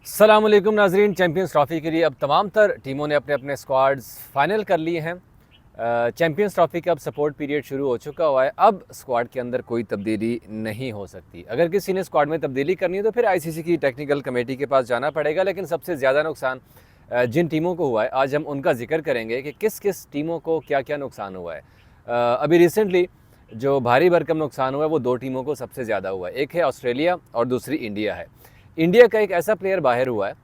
अस्सलाम वालेकुम नाजरीन। चैम्पियंस ट्रॉफ़ी के लिए अब तमाम तर टीमों ने अपने अपने स्क्वाड्स फाइनल कर लिए हैं। चैम्पियंस ट्रॉफ़ी का अब सपोर्ट पीरियड शुरू हो चुका हुआ है। अब स्क्वाड के अंदर कोई तब्दीली नहीं हो सकती। अगर किसी ने स्क्वाड में तब्दीली करनी है तो फिर आईसीसी की टेक्निकल कमेटी के पास जाना पड़ेगा। लेकिन सबसे ज़्यादा नुकसान जिन टीमों को हुआ है, आज हम उनका जिक्र करेंगे कि किस किस टीमों को क्या क्या नुकसान हुआ है। अभी रिसेंटली जो भारी भरकम नुकसान हुआ है वो दो टीमों को सबसे ज़्यादा हुआ है। एक है ऑस्ट्रेलिया और दूसरी इंडिया है। इंडिया का एक ऐसा प्लेयर बाहर हुआ है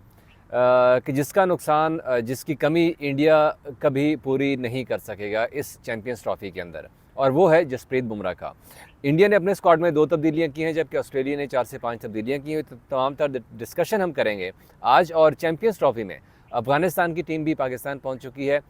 कि जिसका नुकसान जिसकी कमी इंडिया कभी पूरी नहीं कर सकेगा इस चैम्पियंस ट्रॉफ़ी के अंदर, और वो है जसप्रीत बुमराह का। इंडिया ने अपने स्क्वाड में 2 तब्दीलियाँ की हैं, जबकि ऑस्ट्रेलिया ने 4 से 5 तब्दीलियाँ की हैं। तो तमाम तर डिस्कशन हम करेंगे आज। और चैम्पियंस ट्रॉफ़ी में अफ़गानिस्तान की टीम भी पाकिस्तान पहुँच चुकी है।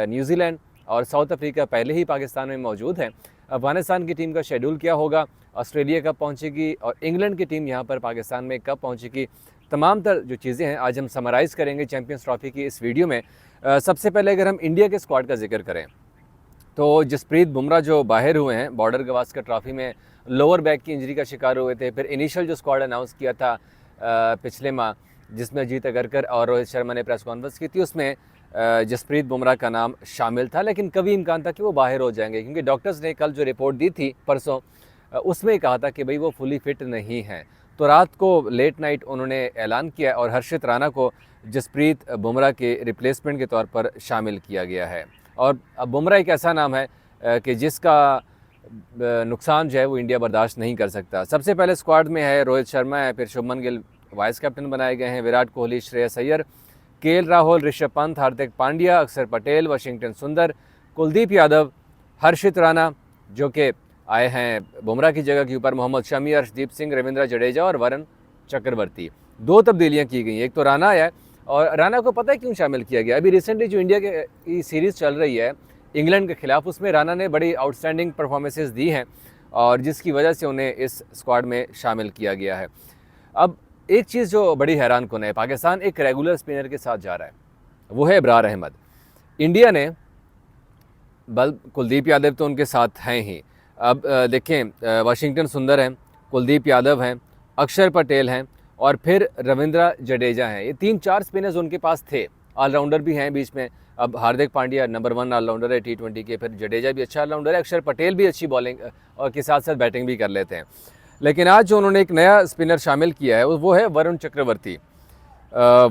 न्यूजीलैंड और साउथ अफ्रीका पहले ही पाकिस्तान में मौजूद हैं। अफ़गानिस्तान की टीम का शेड्यूल क्या होगा, ऑस्ट्रेलिया कब पहुंचेगी और इंग्लैंड की टीम यहां पर पाकिस्तान में कब पहुंचेगी, तमाम तर जो चीज़ें हैं आज हम समराइज़ करेंगे चैम्पियंस ट्रॉफ़ी की इस वीडियो में। सबसे पहले अगर हम इंडिया के स्क्वाड का जिक्र करें तो जसप्रीत बुमराह जो बाहर हुए हैं बॉर्डर गवास्कर ट्रॉफ़ी में, लोअर बैक की इंजरी का शिकार हुए थे। फिर इनिशियल जो स्क्वाड अनाउंस किया था पिछले माह, जिसमें अजीत अगरकर और रोहित शर्मा ने प्रेस कॉन्फ्रेंस की थी, उसमें जसप्रीत बुमराह का नाम शामिल था। लेकिन कभी इम्कान था कि वो बाहर हो जाएंगे, क्योंकि डॉक्टर्स ने कल जो रिपोर्ट दी थी परसों, उसमें कहा था कि भाई वो फुली फिट नहीं हैं। तो रात को लेट नाइट उन्होंने ऐलान किया और हर्षित राणा को जसप्रीत बुमराह के रिप्लेसमेंट के तौर पर शामिल किया गया है। और अब बुमराह एक ऐसा नाम है कि जिसका नुकसान जो है वो इंडिया बर्दाश्त नहीं कर सकता। सबसे पहले स्क्वाड में है रोहित शर्मा है, फिर शुभमन गिल वाइस कैप्टन बनाए गए हैं, विराट कोहली, श्रेयस अय्यर, केएल राहुल, ऋषभ पंत, हार्दिक पांड्या, अक्षर पटेल, वाशिंगटन सुंदर, कुलदीप यादव, हर्षित राणा जो कि आए हैं बुमराह की जगह के ऊपर, मोहम्मद शमी, अर्शदीप सिंह, रविंद्र जडेजा और वरुण चक्रवर्ती। 2 तब्दीलियां की गई। एक तो राणा आया, और राणा को पता है क्यों शामिल किया गया। अभी रिसेंटली जो इंडिया की सीरीज़ चल रही है इंग्लैंड के खिलाफ, उसमें राणा ने बड़ी आउटस्टैंडिंग परफॉर्मेंसेज दी हैं और जिसकी वजह से उन्हें इस स्क्वाड में शामिल किया गया है। अब एक चीज़ जो बड़ी हैरान कुन है, पाकिस्तान एक रेगुलर स्पिनर के साथ जा रहा है, वो है इब्रार अहमद। इंडिया ने कुलदीप यादव तो उनके साथ हैं ही। अब देखें, वाशिंगटन सुंदर हैं, कुलदीप यादव हैं, अक्षर पटेल हैं और फिर रविंद्र जडेजा हैं। ये 3-4 स्पिनर्स उनके पास थे। ऑलराउंडर भी हैं बीच में। अब हार्दिक पांड्या नंबर 1 ऑलराउंडर है T20 के, फिर जडेजा भी अच्छा ऑलराउंडर है, अक्षर पटेल भी अच्छी बॉलिंग और के साथ साथ बैटिंग भी कर लेते हैं। लेकिन आज जो उन्होंने एक नया स्पिनर शामिल किया है वो है वरुण चक्रवर्ती।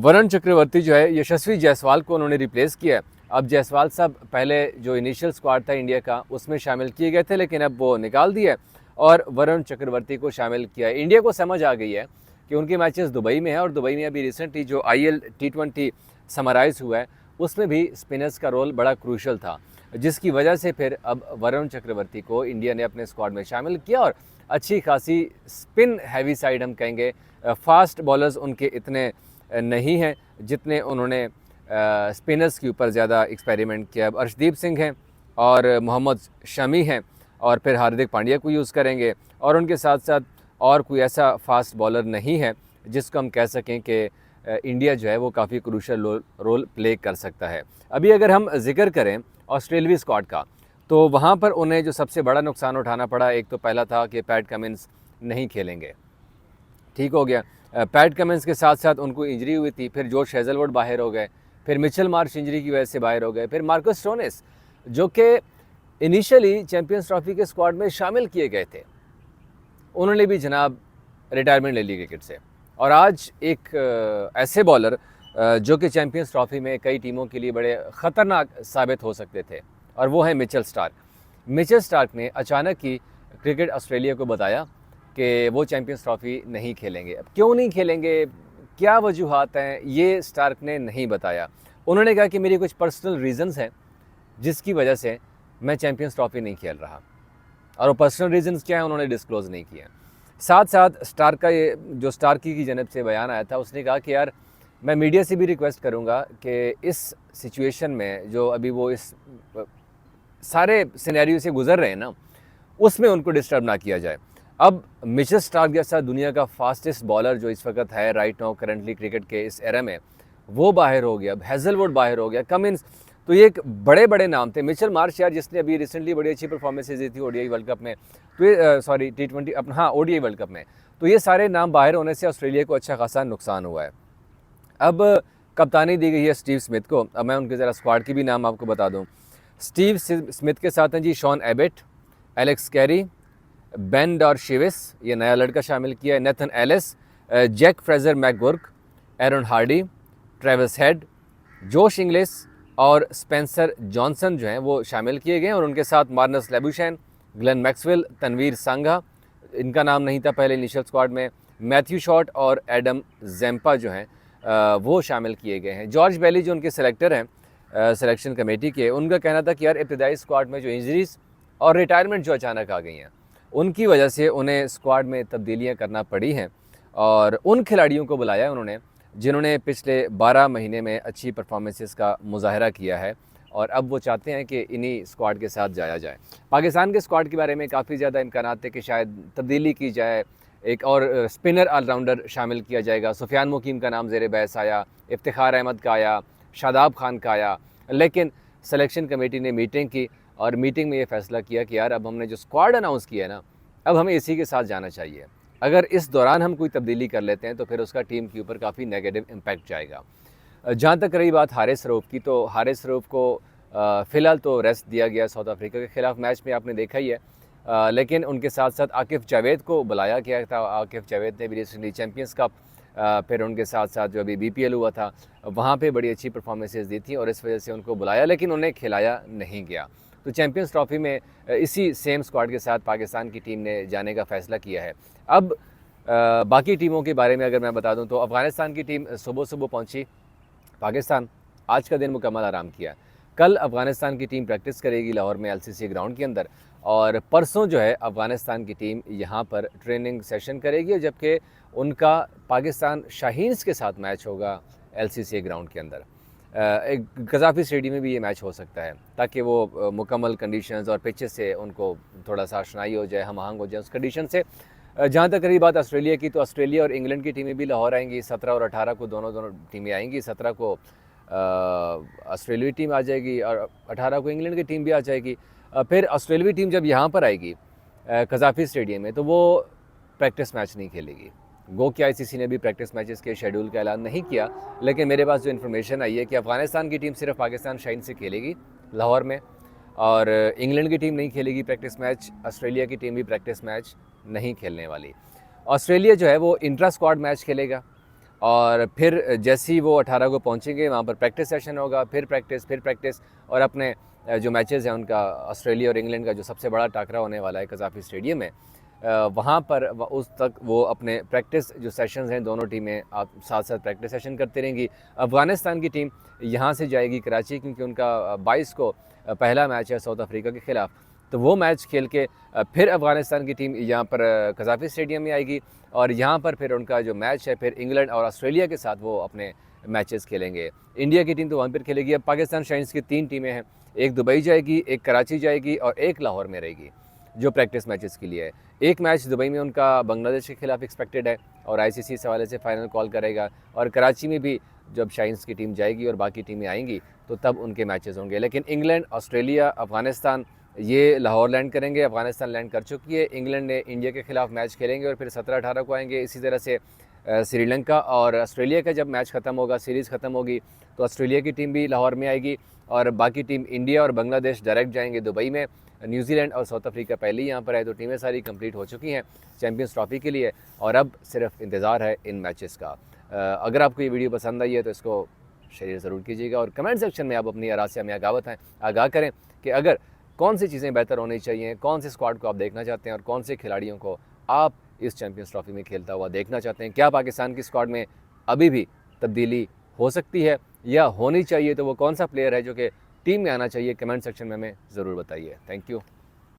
वरुण चक्रवर्ती जो है यशस्वी जायसवाल को उन्होंने रिप्लेस किया है। अब जायसवाल साहब पहले जो इनिशियल स्क्वाड था इंडिया का उसमें शामिल किए गए थे, लेकिन अब वो निकाल दिया और वरुण चक्रवर्ती को शामिल किया है। इंडिया को समझ आ गई है कि उनके मैचेस दुबई में हैं और दुबई में अभी रिसेंटली जो IL T20 समराइज़ हुआ है उसमें भी स्पिनर्स का रोल बड़ा क्रूशल था, जिसकी वजह से फिर अब वरुण चक्रवर्ती को इंडिया ने अपने स्क्वाड में शामिल किया। और अच्छी खासी स्पिन हैवी साइड हम कहेंगे, फास्ट बॉलर्स उनके इतने नहीं हैं जितने उन्होंने स्पिनर्स के ऊपर ज़्यादा एक्सपेरिमेंट किया। अब अर्शदीप सिंह हैं और मोहम्मद शमी हैं और फिर हार्दिक पांड्या को यूज़ करेंगे, और उनके साथ साथ और कोई ऐसा फास्ट बॉलर नहीं है जिसको हम कह सकें कि इंडिया जो है वो काफ़ी क्रूशल रोल प्ले कर सकता है। अभी अगर हम जिक्र करें ऑस्ट्रेलवी स्क्वाड का, तो वहाँ पर उन्हें जो सबसे बड़ा नुकसान उठाना पड़ा, एक तो पहला था कि पैट कमिंस नहीं खेलेंगे, ठीक हो गया। पैट कमिंस के साथ साथ उनको इंजरी हुई थी, फिर जोश हेजलवुड बाहर हो गए, फिर मिचेल मार्श इंजरी की वजह से बाहर हो गए, फिर मार्कस स्टोनिस जो कि इनिशियली चैम्पियंस ट्रॉफ़ी के स्क्वाड में शामिल किए गए थे, उन्होंने भी जनाब रिटायरमेंट ले ली क्रिकेट से। और आज एक ऐसे बॉलर जो कि चैम्पियंस ट्रॉफ़ी में कई टीमों के लिए बड़े ख़तरनाक साबित हो सकते थे, और वो है मिचेल स्टार्क। मिचेल स्टार्क ने अचानक ही क्रिकेट ऑस्ट्रेलिया को बताया कि वो चैम्पियंस ट्रॉफ़ी नहीं खेलेंगे। अब क्यों नहीं खेलेंगे, क्या वजूहात हैं, ये स्टार्क ने नहीं बताया। उन्होंने कहा कि मेरी कुछ पर्सनल रीज़न्स हैं जिसकी वजह से मैं चैम्पियंस ट्रॉफ़ी नहीं खेल रहा, और वो पर्सनल रीज़न्स क्या हैं उन्होंने डिस्क्लोज़ नहीं किया। साथ साथ स्टार्क का ये जो स्टार्की की जनब से बयान आया था, उसने कहा कि यार मैं मीडिया से भी रिक्वेस्ट करूंगा कि इस सिचुएशन में जो अभी वो इस सारे सिनेरियो से गुजर रहे हैं ना, उसमें उनको डिस्टर्ब ना किया जाए। अब मिचेल स्टार्क जैसा दुनिया का फास्टेस्ट बॉलर जो इस वक्त है राइट नाउ करंटली क्रिकेट के इस एरा में, वो बाहर हो गया, अब हेजलवुड बाहर हो गया, कमिंस, तो ये एक बड़े बड़े नाम थे। मिचेल मार्श यार जिसने अभी रिसेंटली बड़ी अच्छी परफॉर्मेंसेज दी थी ODI वर्ल्ड कप में, तो ये सॉरी T20 अपना, हाँ ODI वर्ल्ड कप में, तो ये सारे नाम बाहर होने से ऑस्ट्रेलिया को अच्छा खासा नुकसान हुआ है। अब कप्तानी दी गई है स्टीव स्मिथ को। अब मैं उनके ज़रा स्क्वाड की भी नाम आपको बता दूं। स्टीव स्मिथ के साथ हैं जी Sean Abbott, Alex Carey, Ben Dwarshuis, ये नया लड़का शामिल किया है, Nathan Ellis, Jake Fraser McGurk, Aaron Hardie, Travis Head, Josh Inglis और स्पेंसर जॉनसन जो हैं वो शामिल किए गए हैं। और उनके साथ मार्नस लेबुशैन, ग्लेन मैक्सवेल, तनवीर सांगा, इनका नाम नहीं था पहले इनिशियल स्क्वाड में, मैथ्यू शॉट और एडम जेम्पा जो हैं वो शामिल किए गए हैं। जॉर्ज बेली जो उनके सेलेक्टर हैं सिलेक्शन कमेटी के, उनका कहना था कि यार इब्तदाई स्क्वाड में जो इंजरीज़ और रिटायरमेंट जो अचानक आ गई हैं उनकी वजह से उन्हें स्क्वाड में तब्दीलियां करना पड़ी हैं, और उन खिलाड़ियों को बुलाया उन्होंने जिन्होंने पिछले 12 महीने में अच्छी परफॉर्मेंसेस का मुजाहरा किया है, और अब वो चाहते हैं कि इन्हीं स्क्वाड के साथ जाया जाए। पाकिस्तान के स्क्वाड के बारे में काफ़ी ज़्यादा इम्कानात थे कि शायद तब्दीली की जाए, एक और स्पिनर ऑलराउंडर शामिल किया जाएगा। सुफियान मुकीम का नाम ज़ेर बहस आया, इफ्तिखार अहमद का आया, शादाब खान का आया, लेकिन सिलेक्शन कमेटी ने मीटिंग की और मीटिंग में ये फ़ैसला किया कि यार अब हमने जो स्क्वाड अनाउंस किया है ना, अब हमें इसी के साथ जाना चाहिए। अगर इस दौरान हम कोई तब्दीली कर लेते हैं तो फिर उसका टीम के ऊपर काफ़ी नेगेटिव इम्पैक्ट जाएगा। जहाँ तक रही बात हारिस रऊफ़ की, तो हारिस रऊफ़ को फ़िलहाल तो रेस्ट दिया गया साउथ अफ्रीका के ख़िलाफ़ मैच में, आपने देखा ही है। लेकिन उनके साथ साथ आकिफ़ जावेद को बुलाया गया था। आकिफ़ जावेद ने भी रिसेंटली चैम्पियंस कप, फिर उनके साथ साथ जो अभी BPL हुआ था वहाँ पे बड़ी अच्छी परफॉर्मेंसेस दी थी और इस वजह से उनको बुलाया, लेकिन उन्हें खिलाया नहीं गया। तो चैम्पियंस ट्रॉफ़ी में इसी सेम स्क्वाड के साथ पाकिस्तान की टीम ने जाने का फ़ैसला किया है। अब बाकी टीमों के बारे में अगर मैं बता दूं तो अफ़गानिस्तान की टीम सुबह पहुंची पाकिस्तान, आज का दिन मुकम्मल आराम किया। कल अफ़गानिस्तान की टीम प्रैक्टिस करेगी लाहौर में LCC ग्राउंड के अंदर, और परसों जो है अफ़गानिस्तान की टीम यहाँ पर ट्रेनिंग सेशन करेगी, जबकि उनका पाकिस्तान शाहीन्स के साथ मैच होगा LCC ग्राउंड के अंदर। एक गज़ाफ़ी स्टेडियम में भी ये मैच हो सकता है ताकि वो मुकम्मल कंडीशंस और पिचेस से उनको थोड़ा सा आशनाई हो जाए, हम आहंग हो जाए उस कंडीशन से। जहाँ तक रही बात ऑस्ट्रेलिया की, तो ऑस्ट्रेलिया और इंग्लैंड की टीमें भी लाहौर आएंगी। 17 और 18 को दोनों टीमें आएंगी। 17 को ऑस्ट्रेलियाई टीम आ जाएगी और 18 को इंग्लैंड की टीम भी आ जाएगी। फिर ऑस्ट्रेलियाई टीम जब यहाँ पर आएगी कज़ाफ़ी स्टेडियम में, तो वो प्रैक्टिस मैच नहीं खेलेगी। गो कि ICC ने भी प्रैक्टिस मैचेस के शेड्यूल का ऐलान नहीं किया, लेकिन मेरे पास जो इन्फॉर्मेशन आई है कि अफ़गानिस्तान की टीम सिर्फ पाकिस्तान शाइन से खेलेगी लाहौर में, और इंग्लैंड की टीम नहीं खेलेगी प्रैक्टिस मैच, ऑस्ट्रेलिया की टीम भी प्रैक्टिस मैच नहीं खेलने वाली। ऑस्ट्रेलिया जो है वो इंट्रा स्क्वाड मैच खेलेगा, और फिर जैसे ही वो 18 को पहुंचेंगे वहाँ पर प्रैक्टिस सेशन होगा, फिर प्रैक्टिस, और अपने जो मैचेस हैं उनका ऑस्ट्रेलिया और इंग्लैंड का जो सबसे बड़ा टाकरा होने वाला है कज़ाफ़ी स्टेडियम में, वहाँ पर उस तक वो अपने प्रैक्टिस जो सेशंस हैं दोनों टीमें आप साथ साथ प्रैक्टिस सेशन करती रहेंगी। अफ़गानिस्तान की टीम यहाँ से जाएगी कराची, क्योंकि उनका 22 को पहला मैच है साउथ अफ्रीका के ख़िलाफ़, तो वो मैच खेल के फिर अफ़गानिस्तान की टीम यहाँ पर कज़ाफ़ी स्टेडियम में आएगी, और यहाँ पर फिर उनका जो मैच है फिर इंग्लैंड और ऑस्ट्रेलिया के साथ वो अपने मैचेस खेलेंगे। इंडिया की टीम तो वहाँ पर खेलेगी। अब पाकिस्तान शाइन्स की 3 टीमें हैं, एक दुबई जाएगी, एक कराची जाएगी और एक लाहौर में रहेगी जो प्रैक्टिस मैचेस के लिए है। एक मैच दुबई में उनका बांग्लादेश के खिलाफ एक्सपेक्टेड है और ICC इस हवाले से फाइनल कॉल करेगा, और कराची में भी जब शाइन्स की टीम जाएगी और बाकी टीमें आएंगी तो तब उनके मैचेस होंगे। लेकिन इंग्लैंड, ऑस्ट्रेलिया, अफ़गानिस्तान ये लाहौर लैंड करेंगे। अफ़गानिस्तान लैंड कर चुकी है। इंग्लैंड ने इंडिया के खिलाफ मैच खेलेंगे और फिर 17-18 को आएंगे। इसी तरह से श्रीलंका और ऑस्ट्रेलिया का जब मैच ख़त्म होगा, सीरीज़ ख़त्म होगी, तो ऑस्ट्रेलिया की टीम भी लाहौर में आएगी, और बाकी टीम इंडिया और बांग्लादेश डायरेक्ट जाएंगे दुबई में। न्यूजीलैंड और साउथ अफ्रीका पहले ही यहाँ पर है, तो टीमें सारी कंप्लीट हो चुकी हैं चैम्पियंस ट्रॉफ़ी के लिए, और अब सिर्फ इंतज़ार है इन मैचेस का। अगर आपको ये वीडियो पसंद आई है तो इसको शेयर ज़रूर कीजिएगा, और कमेंट सेक्शन में आप अपनी आरा से हमें आगाह करें कि अगर कौन सी चीज़ें बेहतर होनी चाहिए, कौन से स्क्वाड को आप देखना चाहते हैं और कौन से खिलाड़ियों को आप इस चैम्पियंस ट्रॉफ़ी में खेलता हुआ देखना चाहते हैं। क्या पाकिस्तान की स्क्वाड में अभी भी तब्दीली हो सकती है या होनी चाहिए, तो वो कौन सा प्लेयर है जो कि टीम में आना चाहिए? कमेंट सेक्शन में हमें ज़रूर बताइए। Thank you.